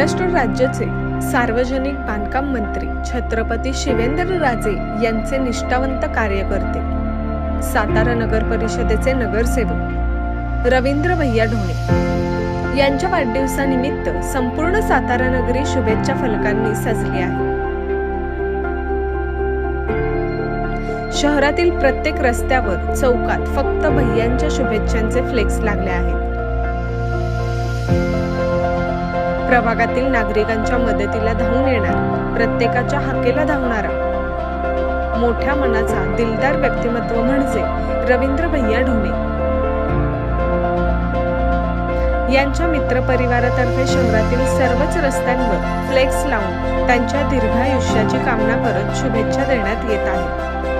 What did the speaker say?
महाराष्ट्र राज्याचे सार्वजनिक बांधकाम मंत्री छत्रपती शिवेंद्रराजे यांचे निष्ठावंत कार्यकर्ते, सातारा नगर परिषदेचे नगरसेवक रवींद्र भैया ढोणे यांच्या वाढदिवसानिमित्त संपूर्ण सातारा नगरी शुभेच्छा फलकांनी सजली आहे. शहरातील प्रत्येक रस्त्यावर, चौकात फक्त भैयांच्या शुभेच्छांचे फ्लेक्स लागले आहेत. प्रभागातील नागरिकांच्या मदतीला धावून येणार, प्रत्येकाच्या हाकेला धावणारा मोठ्या मनाचा दिलदार व्यक्तिमत्व म्हणजे रवींद्र भैया ढोणे यांच्या मित्रपरिवारातर्फे शहरातील सर्वच रस्त्यांवर फ्लेक्स लावून त्यांच्या दीर्घायुष्याची कामना करत शुभेच्छा देण्यात येत आहे.